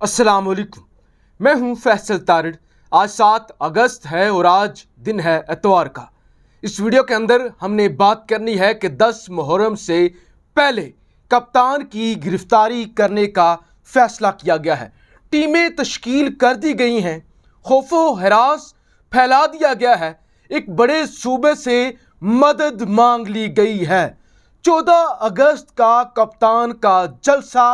अस्सलाम वालेकुम। मैं हूं फैसल तारिड़। आज 7 अगस्त है और आज दिन है एतवार का। इस वीडियो के अंदर हमने बात करनी है कि 10 मुहर्रम से पहले कप्तान की गिरफ्तारी करने का फैसला किया गया है। टीमें तश्कील कर दी गई हैं, खौफो हरास फैला दिया गया है, एक बड़े सूबे से मदद मांग ली गई है। 14 अगस्त का कप्तान का जलसा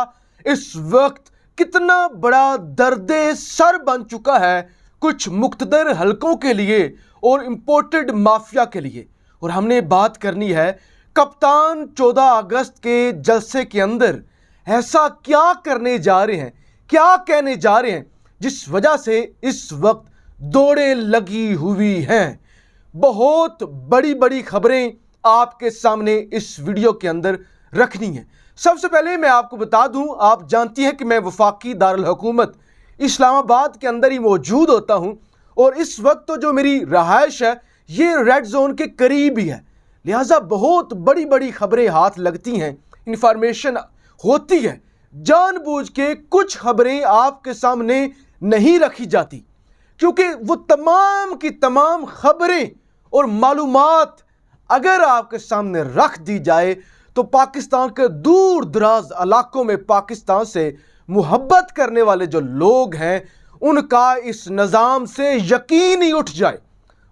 इस वक्त कितना बड़ा दर्दे सर बन चुका है कुछ मुख्तदर हलकों के लिए और इंपोर्टेड माफिया के लिए। और हमने बात करनी है कप्तान 14 अगस्त के जलसे के अंदर ऐसा क्या करने जा रहे हैं, क्या कहने जा रहे हैं जिस वजह से इस वक्त दौड़ें लगी हुई हैं। बहुत बड़ी बड़ी खबरें आपके सामने इस वीडियो के अंदर रखनी है। सबसे पहले मैं आपको बता दूं, आप जानती हैं कि मैं वफाकी दारुल हुकूमत इस्लामाबाद के अंदर ही मौजूद होता हूं और इस वक्त तो जो मेरी रहायश है ये रेड जोन के करीब ही है, लिहाजा बहुत बड़ी बड़ी खबरें हाथ लगती हैं, इंफॉर्मेशन होती है। जानबूझ के कुछ खबरें आपके सामने नहीं रखी जाती क्योंकि वो तमाम की तमाम खबरें और मालूमात अगर आपके सामने रख दी जाए तो पाकिस्तान के दूर दराज इलाकों में पाकिस्तान से मुहब्बत करने वाले जो लोग हैं उनका इस निज़ाम से यकीन ही उठ जाए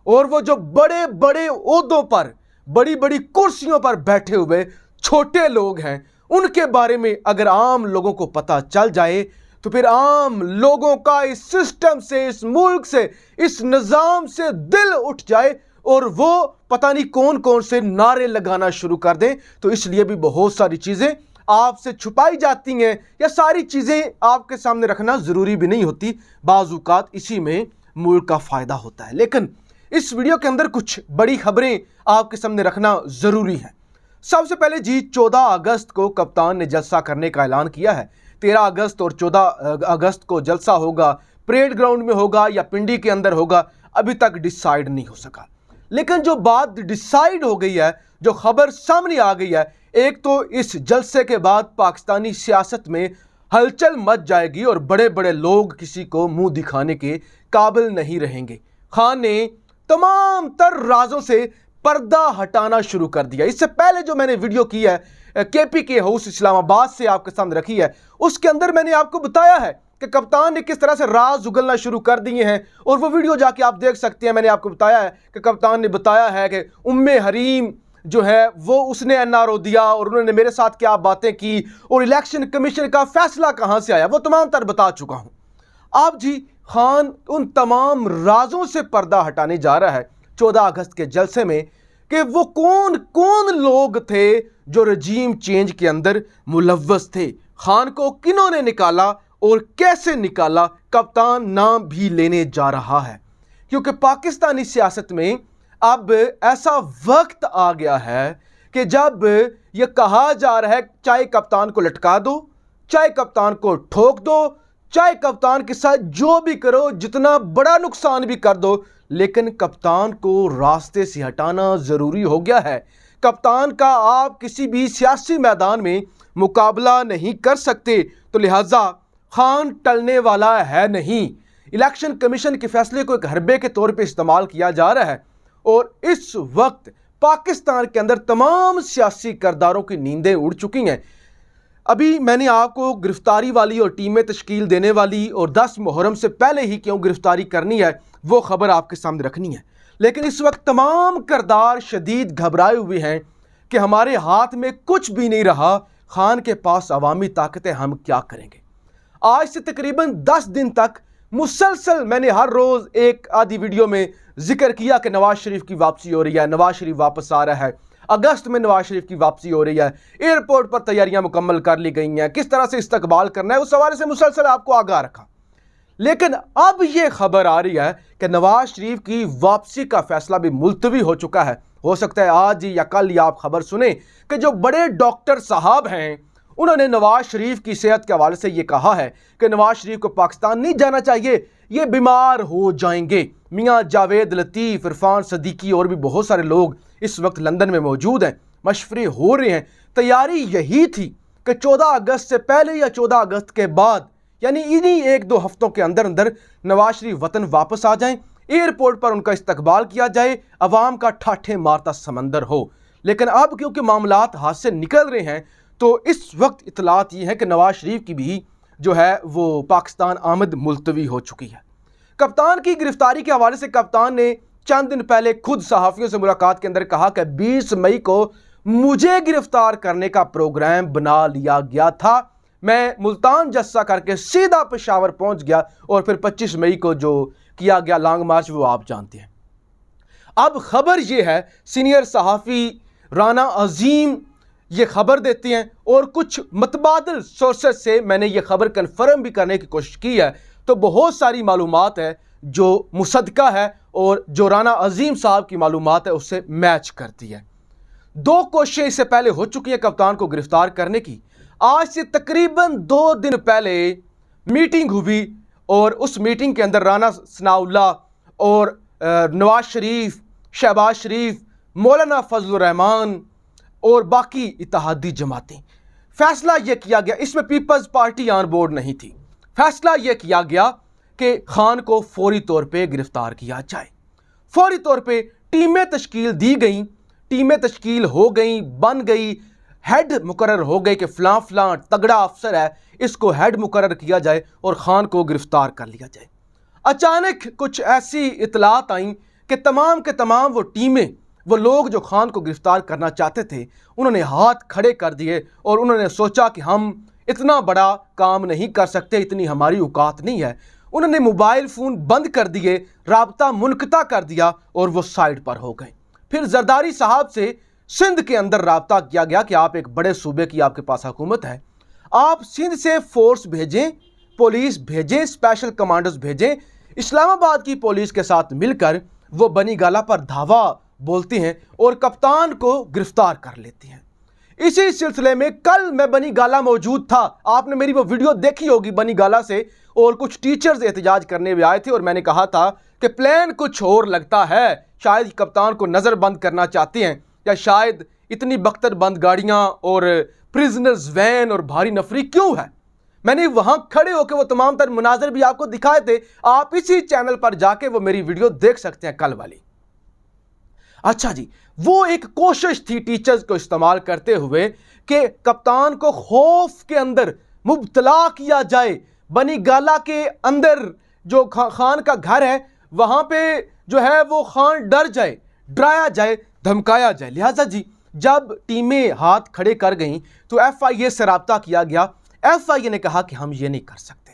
और वो जो बड़े बड़े ओहदों पर बड़ी बड़ी कुर्सियों पर बैठे हुए छोटे लोग हैं उनके बारे में अगर आम लोगों को पता चल जाए तो फिर आम लोगों का इस सिस्टम से, इस मुल्क से, इस निज़ाम से दिल उठ जाए और वो पता नहीं कौन कौन से नारे लगाना शुरू कर दें। तो इसलिए भी बहुत सारी चीज़ें आपसे छुपाई जाती हैं या सारी चीज़ें आपके सामने रखना ज़रूरी भी नहीं होती, बाज़ औक़ात इसी में मुल्क का फ़ायदा होता है। लेकिन इस वीडियो के अंदर कुछ बड़ी खबरें आपके सामने रखना ज़रूरी है। सबसे पहले जी 14 अगस्त को कप्तान ने जलसा करने का ऐलान किया है। 13 अगस्त और 14 अगस्त को जलसा होगा, परेड ग्राउंड में होगा या पिंडी के अंदर होगा, अभी तक डिसाइड नहीं हो सका। लेकिन जो बात डिसाइड हो गई है, जो खबर सामने आ गई है, एक तो इस जलसे के बाद पाकिस्तानी सियासत में हलचल मच जाएगी और बड़े बड़े लोग किसी को मुंह दिखाने के काबिल नहीं रहेंगे। खान ने तमाम तर राजों से पर्दा हटाना शुरू कर दिया। इससे पहले जो मैंने वीडियो की है KPK हाउस इस्लामाबाद से आपके सामने रखी है, उसके अंदर मैंने आपको बताया है कि कप्तान ने किस तरह से राज उगलना शुरू कर दिए हैं और वो वीडियो जाके आप देख सकते हैं। मैंने आपको बताया है कि कप्तान ने बताया है कि उम्मे हरीम जो है वो उसने NRO दिया और उन्होंने मेरे साथ क्या बातें की और इलेक्शन कमीशन का फैसला कहां से आया, वो तमाम तर बता चुका हूं। अब जी खान उन तमाम राजों से पर्दा हटाने जा रहा है 14 अगस्त के जलसे में कि वो कौन कौन लोग थे जो रजीम चेंज के अंदर मुलव्वस थे, खान को किन्होंने निकाला और कैसे निकाला, कप्तान नाम भी लेने जा रहा है। क्योंकि पाकिस्तानी सियासत में अब ऐसा वक्त आ गया है कि जब यह कहा जा रहा है चाहे कप्तान को लटका दो, चाहे कप्तान को ठोक दो, चाहे कप्तान के साथ जो भी करो, जितना बड़ा नुकसान भी कर दो, लेकिन कप्तान को रास्ते से हटाना ज़रूरी हो गया है। कप्तान का आप किसी भी सियासी मैदान में मुकाबला नहीं कर सकते, तो लिहाजा खान टलने वाला है नहीं। इलेक्शन कमीशन के फैसले को एक हरबे के तौर पे इस्तेमाल किया जा रहा है और इस वक्त पाकिस्तान के अंदर तमाम सियासी किरदारों की नींदें उड़ चुकी हैं। अभी मैंने आपको गिरफ्तारी वाली और टीमें तश्कील देने वाली और 10 मुहर्रम से पहले ही क्यों गिरफ्तारी करनी है वो खबर आपके सामने रखनी है। लेकिन इस वक्त तमाम किरदार शदीद घबराए हुए हैं कि हमारे हाथ में कुछ भी नहीं रहा, खान के पास अवामी ताकतें, हम क्या करेंगे। आज से तकरीबन 10 दिन तक मुसलसल मैंने हर रोज़ एक आधी वीडियो में जिक्र किया कि नवाज शरीफ की वापसी हो रही है, नवाज शरीफ वापस आ रहा है, अगस्त में नवाज शरीफ की वापसी हो रही है, एयरपोर्ट पर तैयारियां मुकम्मल कर ली गई हैं, किस तरह से इस्तकबाल करना है, उस हवाले से मुसलसल आपको आगाह रखा। लेकिन अब यह खबर आ रही है कि नवाज शरीफ की वापसी का फैसला भी मुलतवी हो चुका है। हो सकता है आज या कल या आप खबर सुने कि जो बड़े डॉक्टर साहब हैं उन्होंने नवाज शरीफ की सेहत के हवाले से ये कहा है कि नवाज शरीफ को पाकिस्तान नहीं जाना चाहिए, ये बीमार हो जाएंगे। मियाँ जावेद लतीफ़, इरफान सदीकी और भी बहुत सारे लोग इस वक्त लंदन में मौजूद हैं, मशवरे हो रहे हैं। तैयारी यही थी कि 14 अगस्त से पहले या 14 अगस्त के बाद यानी इन्हीं 1-2 हफ्तों के अंदर अंदर नवाज शरीफ वतन वापस आ जाएं, एयरपोर्ट पर उनका इस्तकबाल किया जाए, अवाम का ठाठे मारता समंदर हो। लेकिन अब क्योंकि मामलात हाथ से निकल रहे हैं तो इस वक्त इतलात ये है कि नवाज शरीफ की भी जो है वो पाकिस्तान आमद मुलतवी हो चुकी है। कप्तान की गिरफ्तारी के हवाले से कप्तान ने चंद दिन पहले खुद सहाफ़ियों से मुलाकात के अंदर कहा कि 20 मई को मुझे गिरफ्तार करने का प्रोग्राम बना लिया गया था, मैं मुल्तान जस्सा करके सीधा पेशावर पहुंच गया और फिर 25 मई को जो किया गया लॉन्ग मार्च वो आप जानते हैं। अब खबर ये है, सीनियर सहाफ़ी राना अजीम ये खबर देते हैं और कुछ मतबादल सोर्सेज से मैंने ये खबर कन्फर्म भी करने की कोशिश की है, तो बहुत सारी मालूमात है जो मुसद्दका है और जो राना अजीम साहब की मालूमात है उससे मैच करती है। 2 कोशिशें इससे पहले हो चुकी हैं कप्तान को गिरफ्तार करने की। आज से तकरीबन 2 दिन पहले मीटिंग हुई और उस मीटिंग के अंदर राना सनाउल्लाह और नवाज शरीफ, शहबाज शरीफ, मौलाना फजलुर रहमान और बाकी इत्तेहादी जमातें, फैसला यह किया गया, इसमें पीपल्स पार्टी ऑन बोर्ड नहीं थी, फैसला यह किया गया कि खान को फौरी तौर पे गिरफ्तार किया जाए। फौरी तौर पे टीमें तश्कील दी गई, टीमें तश्कील हो गई, बन गई, हेड मुकर्रर हो गए कि फ़लाँ फ़लाँ तगड़ा अफसर है, इसको हेड मुकर्रर किया जाए और खान को गिरफ्तार कर लिया जाए। अचानक कुछ ऐसी इतलात आई कि तमाम के तमाम वो टीमें, वो लोग जो खान को गिरफ्तार करना चाहते थे, उन्होंने हाथ खड़े कर दिए और उन्होंने सोचा कि हम इतना बड़ा काम नहीं कर सकते, इतनी हमारी औकात नहीं है। उन्होंने मोबाइल फ़ोन बंद कर दिए, राब्ता मुनक़ता कर दिया और वो साइड पर हो गए। फिर जरदारी साहब से सिंध के अंदर राब्ता किया गया कि आप एक बड़े सूबे की आपके पास हुकूमत है, आप सिंध से फोर्स भेजें, पुलिस भेजें, स्पेशल कमांडर्स भेजें, इस्लामाबाद की पुलिस के साथ मिलकर वो बनी गाला पर धावा बोलते हैं और कप्तान को गिरफ्तार कर लेते हैं। इसी सिलसिले में कल मैं बनी गाला मौजूद था, आपने मेरी वो वीडियो देखी होगी बनी गाला से, और कुछ टीचर्स एहतजाज करने भी आए थे और मैंने कहा था कि प्लान कुछ और लगता है, शायद कप्तान को नज़रबंद करना चाहते हैं या शायद इतनी बख्तरबंद गाड़ियाँ और प्रिजनर्स वैन और भारी नफरी क्यों है। मैंने वहाँ खड़े होकर वो तमाम तर मुनाजर भी आपको दिखाए थे, आप इसी चैनल पर जाके वो मेरी वीडियो देख सकते हैं कल वाली। अच्छा जी, वो एक कोशिश थी टीचर्स को इस्तेमाल करते हुए कि कप्तान को खौफ के अंदर मुब्तला किया जाए, बनी गाला के अंदर जो खान का घर है वहाँ पे जो है वो खान डर जाए, डराया जाए, धमकाया जाए। लिहाजा जी जब टीमें हाथ खड़े कर गईं तो FIA से रब्ता किया गया। FIA ने कहा कि हम ये नहीं कर सकते,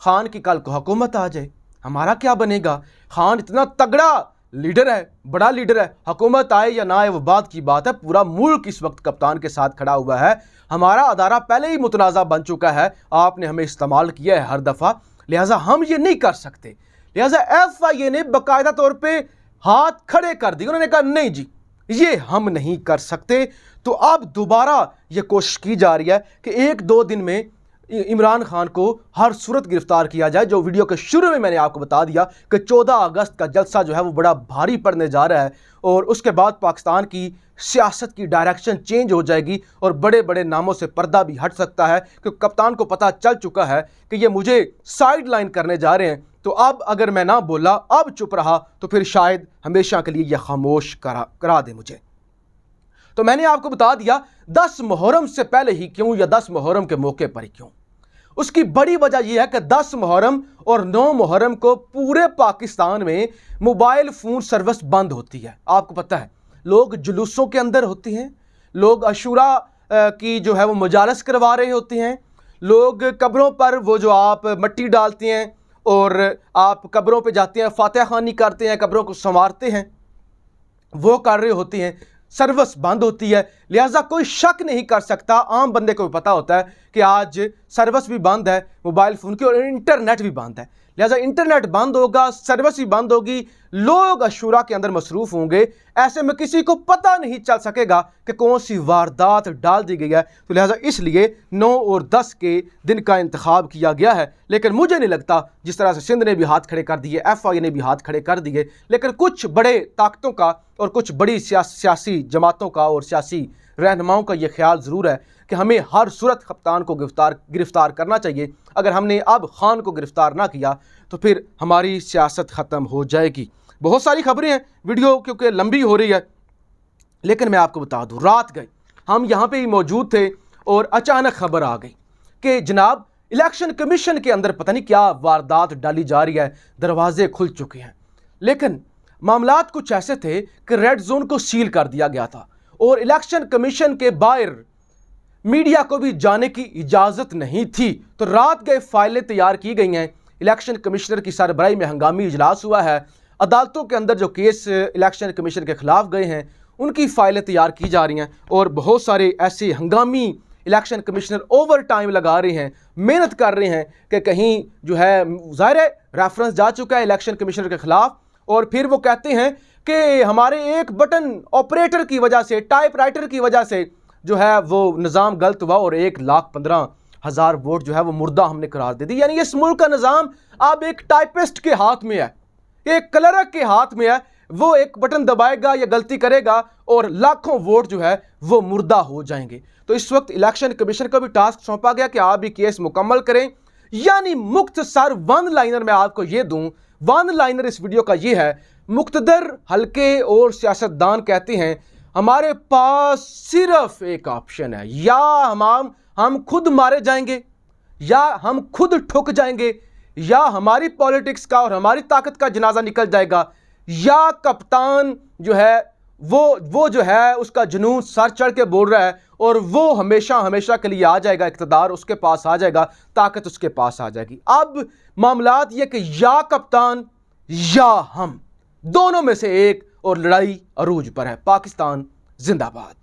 खान की कल को हुकूमत आ जाए, हमारा क्या बनेगा, खान इतना तगड़ा लीडर है, बड़ा लीडर है, हुकूमत आए या ना आए वो बात की बात है, पूरा मुल्क इस वक्त कप्तान के साथ खड़ा हुआ है, हमारा अदारा पहले ही मुतनाज़ा बन चुका है, आपने हमें इस्तेमाल किया है हर दफ़ा, लिहाजा हम ये नहीं कर सकते। लिहाजा FIA ने बाकायदा तौर पे हाथ खड़े कर दिए, उन्होंने कहा नहीं जी ये हम नहीं कर सकते। तो अब दोबारा ये कोशिश की जा रही है कि 1-2 दिन में इमरान खान को हर सूरत गिरफ्तार किया जाए। जो वीडियो के शुरू में मैंने आपको बता दिया कि 14 अगस्त का जलसा जो है वो बड़ा भारी पड़ने जा रहा है और उसके बाद पाकिस्तान की सियासत की डायरेक्शन चेंज हो जाएगी और बड़े बड़े नामों से पर्दा भी हट सकता है, क्योंकि कप्तान को पता चल चुका है कि ये मुझे साइड लाइन करने जा रहे हैं। तो अब अगर मैं ना बोला, अब चुप रहा, तो फिर शायद हमेशा के लिए यह खामोश करा दे मुझे। तो मैंने आपको बता दिया 10 मुहर्रम से पहले ही क्यों या 10 मुहर्रम के मौके पर ही क्यों। उसकी बड़ी वजह यह है कि 10 मुहर्रम और 9 मुहर्रम को पूरे पाकिस्तान में मोबाइल फ़ोन सर्विस बंद होती है। आपको पता है लोग जुलूसों के अंदर होते हैं, लोग अशूरा की जो है वो मजालस करवा रहे होते हैं, लोग कब्रों पर वो जो आप मट्टी डालते हैं और आप कब्रों पे जाते हैं, फातिहा खानी करते हैं, कब्रों को संवारते हैं, वो कर रहे होते हैं, सर्विस बंद होती है। लिहाजा कोई शक नहीं कर सकता, आम बंदे को भी पता होता है कि आज सर्विस भी बंद है मोबाइल फ़ोन की और इंटरनेट भी बंद है। लिहाजा इंटरनेट बंद होगा, सर्विस भी बंद होगी, लोग अशूरा के अंदर मसरूफ़ होंगे, ऐसे में किसी को पता नहीं चल सकेगा कि कौन सी वारदात डाल दी गई है। तो लिहाजा इसलिए 9 और 10 के दिन का इंतखाब किया गया है। लेकिन मुझे नहीं लगता, जिस तरह से सिंध ने भी हाथ खड़े कर दिए, FIA ने भी हाथ खड़े कर दिए, लेकिन कुछ बड़े ताकतों का और कुछ बड़ी सियासी जमातों का और सियासी रहनुमाओं का ये ख्याल ज़रूर है कि हमें हर सूरत कप्तान को गिरफ्तार करना चाहिए। अगर हमने अब खान को गिरफ्तार ना किया तो फिर हमारी सियासत ख़त्म हो जाएगी। बहुत सारी खबरें हैं, वीडियो क्योंकि लंबी हो रही है, लेकिन मैं आपको बता दूं, रात गई हम यहाँ पे ही मौजूद थे और अचानक खबर आ गई कि जनाब इलेक्शन कमीशन के अंदर पता नहीं क्या वारदात डाली जा रही है, दरवाजे खुल चुके हैं। लेकिन मामलात कुछ ऐसे थे कि रेड जोन को सील कर दिया गया था और इलेक्शन कमीशन के बाहर मीडिया को भी जाने की इजाज़त नहीं थी। तो रात गए फाइलें तैयार की गई हैं, इलेक्शन कमिश्नर की सरबराही में हंगामी इजलास हुआ है, अदालतों के अंदर जो केस इलेक्शन कमीशन के खिलाफ गए हैं उनकी फाइलें तैयार की जा रही हैं और बहुत सारे ऐसे हंगामी इलेक्शन कमिश्नर ओवर टाइम लगा रहे हैं, मेहनत कर रहे हैं कि कहीं जो है ज़ाहिर है रेफरेंस जा चुका है इलेक्शन कमिश्नर के खिलाफ और फिर वो कहते हैं कि हमारे एक बटन ऑपरेटर की वजह से, टाइप राइटर की वजह से जो है वो निज़ाम गलत हुआ और 1,15,000 वोट जो है वो मुर्दा हमने करार दे दी। यानी इस मुल्क का निज़ाम अब एक टाइपिस्ट के हाथ में है, एक क्लर्क के हाथ में है। वो एक बटन दबाएगा या गलती करेगा और लाखों वोट जो है वो मुर्दा हो जाएंगे। तो इस वक्त इलेक्शन कमीशन को भी टास्क सौंपा गया कि आप भी केस मुकम्मल करें। यानी मुख्तसर वन लाइनर मैं आपको ये दूं, वन लाइनर इस वीडियो का ये है, मुक्तदर हल्के और सियासतदान कहते हैं हमारे पास सिर्फ एक ऑप्शन है, या हम खुद मारे जाएंगे या हम खुद ठुक जाएंगे, या हमारी पॉलिटिक्स का और हमारी ताकत का जनाजा निकल जाएगा, या कप्तान जो है वो जो है उसका जुनून सर चढ़ के बोल रहा है और वो हमेशा हमेशा के लिए आ जाएगा, इक़्तिदार उसके पास आ जाएगा, ताकत उसके पास आ जाएगी। अब मामलात ये कि या कप्तान या हम, दोनों में से एक, और लड़ाई अरूज पर है। पाकिस्तान जिंदाबाद।